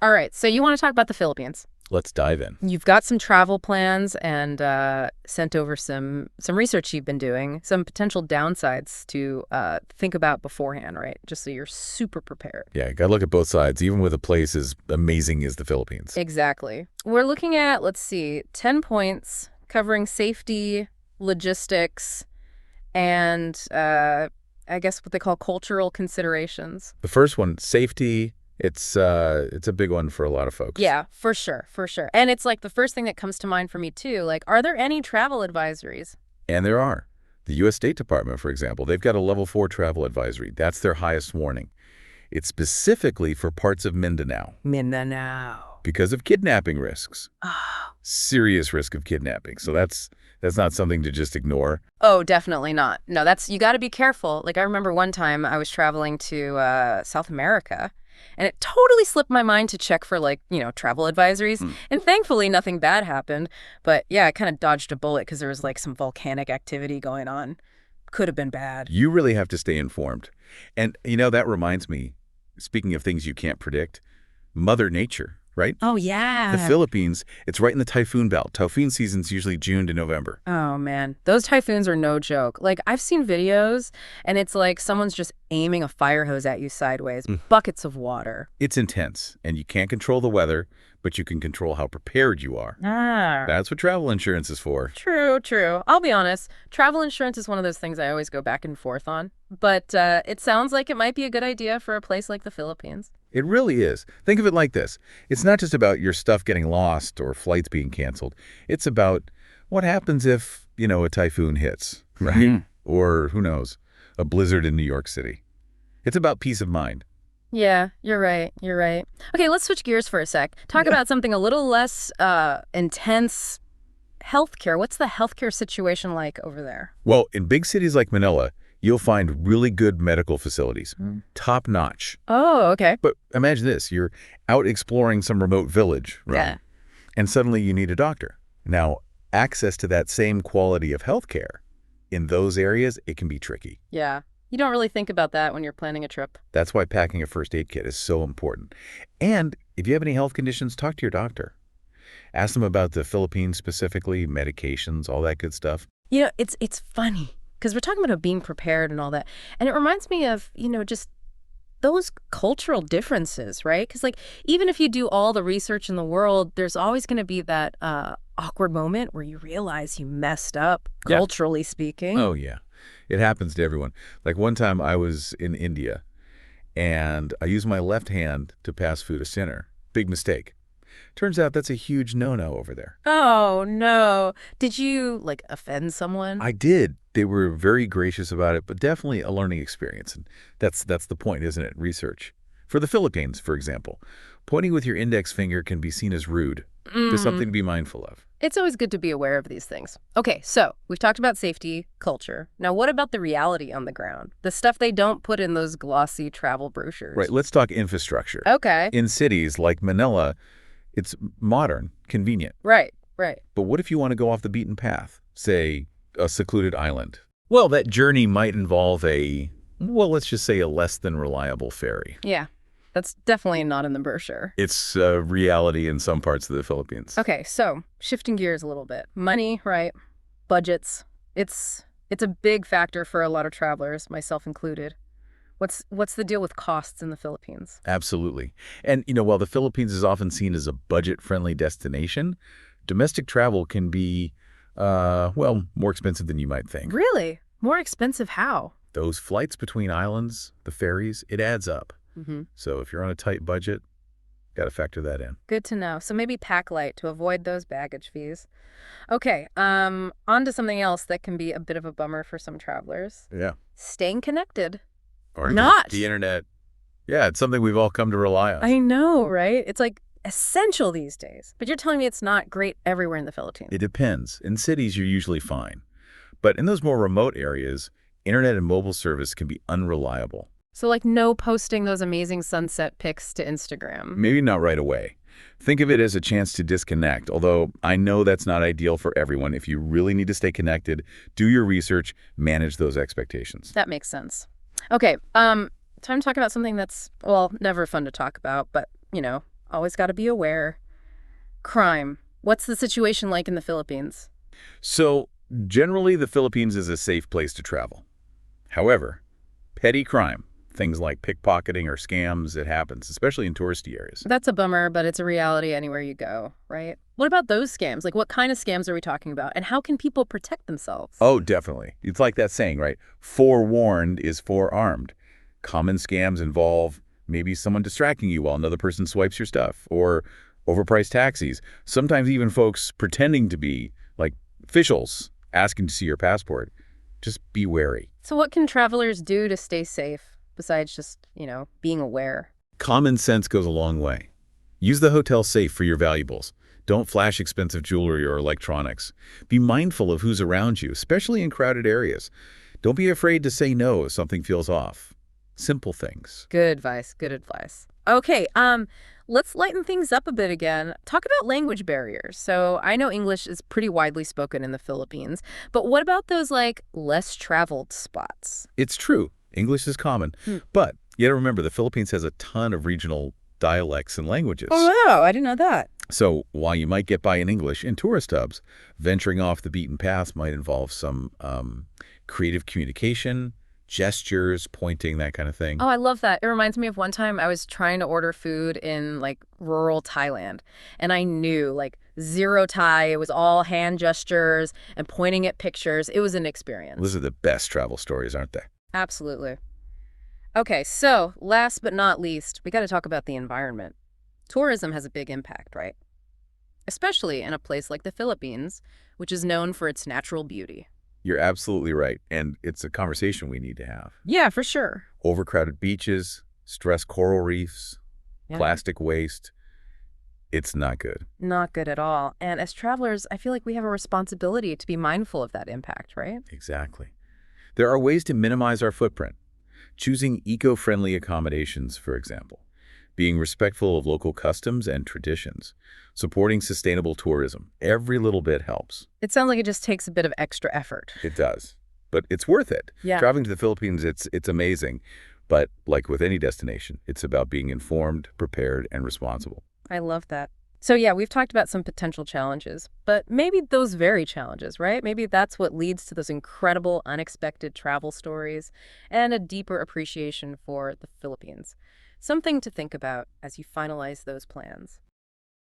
All right, so you want to talk about the Philippines. Let's dive in. You've got some travel plans and sent over some research you've been doing, some potential downsides to think about beforehand, right? Just so you're super prepared. Yeah, gotta look at both sides, even with a place as amazing as the Philippines. Exactly. We're looking at, let's see, 10 points covering safety, logistics, and I guess what they call cultural considerations. The first one, safety, it's a big one for a lot of folks. Yeah, for sure, for sure. And it's like the first thing that comes to mind for me too. Like, are there any travel advisories? And there are. The U.S. State Department, for example, they've got a level 4 travel advisory. That's their highest warning. It's specifically for parts of Mindanao. Mindanao. Because of kidnapping risks. Oh. Serious risk of kidnapping. So that's not something to just ignore. Oh, definitely not. No, you got to be careful. Like, I remember one time I was traveling to South America, and it totally slipped my mind to check for, like, travel advisories. And thankfully, nothing bad happened. But yeah, I kind of dodged a bullet because there was, like, some volcanic activity going on. Could have been bad. You really have to stay informed. And, that reminds me, speaking of things you can't predict, Mother Nature, right? Oh, yeah. The Philippines, it's right in the typhoon belt. Typhoon season's usually June to November. Oh, man. Those typhoons are no joke. Like, I've seen videos, and it's like someone's just aiming a fire hose at you sideways. Buckets of water. It's intense, and you can't control the weather, but you can control how prepared you are. Ah. That's what travel insurance is for. True, true. I'll be honest. Travel insurance is one of those things I always go back and forth on. But it sounds like it might be a good idea for a place like the Philippines. It really is. Think of it like this. It's not just about your stuff getting lost or flights being canceled. It's about what happens if, a typhoon hits, right? Or, who knows, a blizzard in New York City. It's about peace of mind. Yeah, you're right. You're right. Okay, let's switch gears for a sec. Talk about something a little less intense. Healthcare. What's the healthcare situation like over there? Well, in big cities like Manila, you'll find really good medical facilities, top notch. Oh, okay. But imagine this, you're out exploring some remote village, right? Yeah. And suddenly you need a doctor. Now, access to that same quality of healthcare, in those areas, it can be tricky. Yeah. You don't really think about that when you're planning a trip. That's why packing a first aid kit is so important. And if you have any health conditions, talk to your doctor. Ask them about the Philippines specifically, medications, all that good stuff. It's funny. Because we're talking about being prepared and all that. And it reminds me of, just those cultural differences, right? Because, like, even if you do all the research in the world, there's always going to be that awkward moment where you realize you messed up, culturally speaking. Oh, yeah. It happens to everyone. Like, one time I was in India, and I used my left hand to pass food to center. Big mistake. Turns out that's a huge no-no over there. Oh, no. Did you, like, offend someone? I did. They were very gracious about it, but definitely a learning experience. And that's the point, isn't it? Research. For the Philippines, for example, pointing with your index finger can be seen as rude. There's something to be mindful of. It's always good to be aware of these things. Okay, so we've talked about safety, culture. Now, what about the reality on the ground? The stuff they don't put in those glossy travel brochures. Right, let's talk infrastructure. Okay. In cities like Manila, it's modern, convenient. Right, right. But what if you want to go off the beaten path? Say, a secluded island. Well, that journey might involve let's just say a less than reliable ferry. Yeah, that's definitely not in the brochure. It's a reality in some parts of the Philippines. Okay, so shifting gears a little bit. Money, right? Budgets. It's a big factor for a lot of travelers, myself included. What's the deal with costs in the Philippines? Absolutely. And, while the Philippines is often seen as a budget-friendly destination, domestic travel can be, more expensive than you might think. Really? More expensive how? Those flights between islands, the ferries, it adds up. So if you're on a tight budget, got to factor that in. Good to know. So maybe pack light to avoid those baggage fees. Okay, on to something else that can be a bit of a bummer for some travelers. Yeah. Staying connected. Or not. The internet. Yeah, it's something we've all come to rely on. I know, right? It's like essential these days. But you're telling me it's not great everywhere in the Philippines. It depends. In cities, you're usually fine. But in those more remote areas, internet and mobile service can be unreliable. So, like, no posting those amazing sunset pics to Instagram. Maybe not right away. Think of it as a chance to disconnect, although I know that's not ideal for everyone. If you really need to stay connected, do your research, manage those expectations. That makes sense. Okay, time to talk about something that's, never fun to talk about, but, Always got to be aware. Crime. What's the situation like in the Philippines? So, generally, the Philippines is a safe place to travel. However, petty crime, things like pickpocketing or scams, it happens, especially in touristy areas. That's a bummer, but it's a reality anywhere you go, right? What about those scams? Like, what kind of scams are we talking about? And how can people protect themselves? Oh, definitely. It's like that saying, right? Forewarned is forearmed. Common scams involve maybe someone distracting you while another person swipes your stuff, or overpriced taxis. Sometimes even folks pretending to be, like, officials asking to see your passport. Just be wary. So what can travelers do to stay safe besides just, being aware? Common sense goes a long way. Use the hotel safe for your valuables. Don't flash expensive jewelry or electronics. Be mindful of who's around you, especially in crowded areas. Don't be afraid to say no if something feels off. Simple things. Good advice. Good advice. Okay, let's lighten things up a bit again. Talk about language barriers. So I know English is pretty widely spoken in the Philippines, but what about those, like, less traveled spots? It's true. English is common. But you got to remember, the Philippines has a ton of regional dialects and languages. Oh, wow, I didn't know that. So while you might get by in English in tourist hubs, venturing off the beaten path might involve some creative communication, gestures, pointing, that kind of thing. Oh, I love that. It reminds me of one time I was trying to order food in, like, rural Thailand, and I knew, like, zero Thai. It was all hand gestures and pointing at pictures. It was an experience. Those are the best travel stories, aren't they? Absolutely. Okay, so last but not least, we got to talk about the environment. Tourism has a big impact, right? Especially in a place like the Philippines, which is known for its natural beauty. You're absolutely right, and it's a conversation we need to have. Yeah, for sure. Overcrowded beaches, stressed coral reefs, Yeah. plastic waste. It's not good. Not good at all. And as travelers, I feel like we have a responsibility to be mindful of that impact, right? Exactly. There are ways to minimize our footprint. Choosing eco-friendly accommodations, for example. Being respectful of local customs and traditions. Supporting sustainable tourism. Every little bit helps. It sounds like it just takes a bit of extra effort. It does. But it's worth it. Yeah. Traveling to the Philippines, it's amazing. But like with any destination, it's about being informed, prepared, and responsible. I love that. So yeah, we've talked about some potential challenges, but maybe those very challenges, right? Maybe that's what leads to those incredible, unexpected travel stories and a deeper appreciation for the Philippines. Something to think about as you finalize those plans.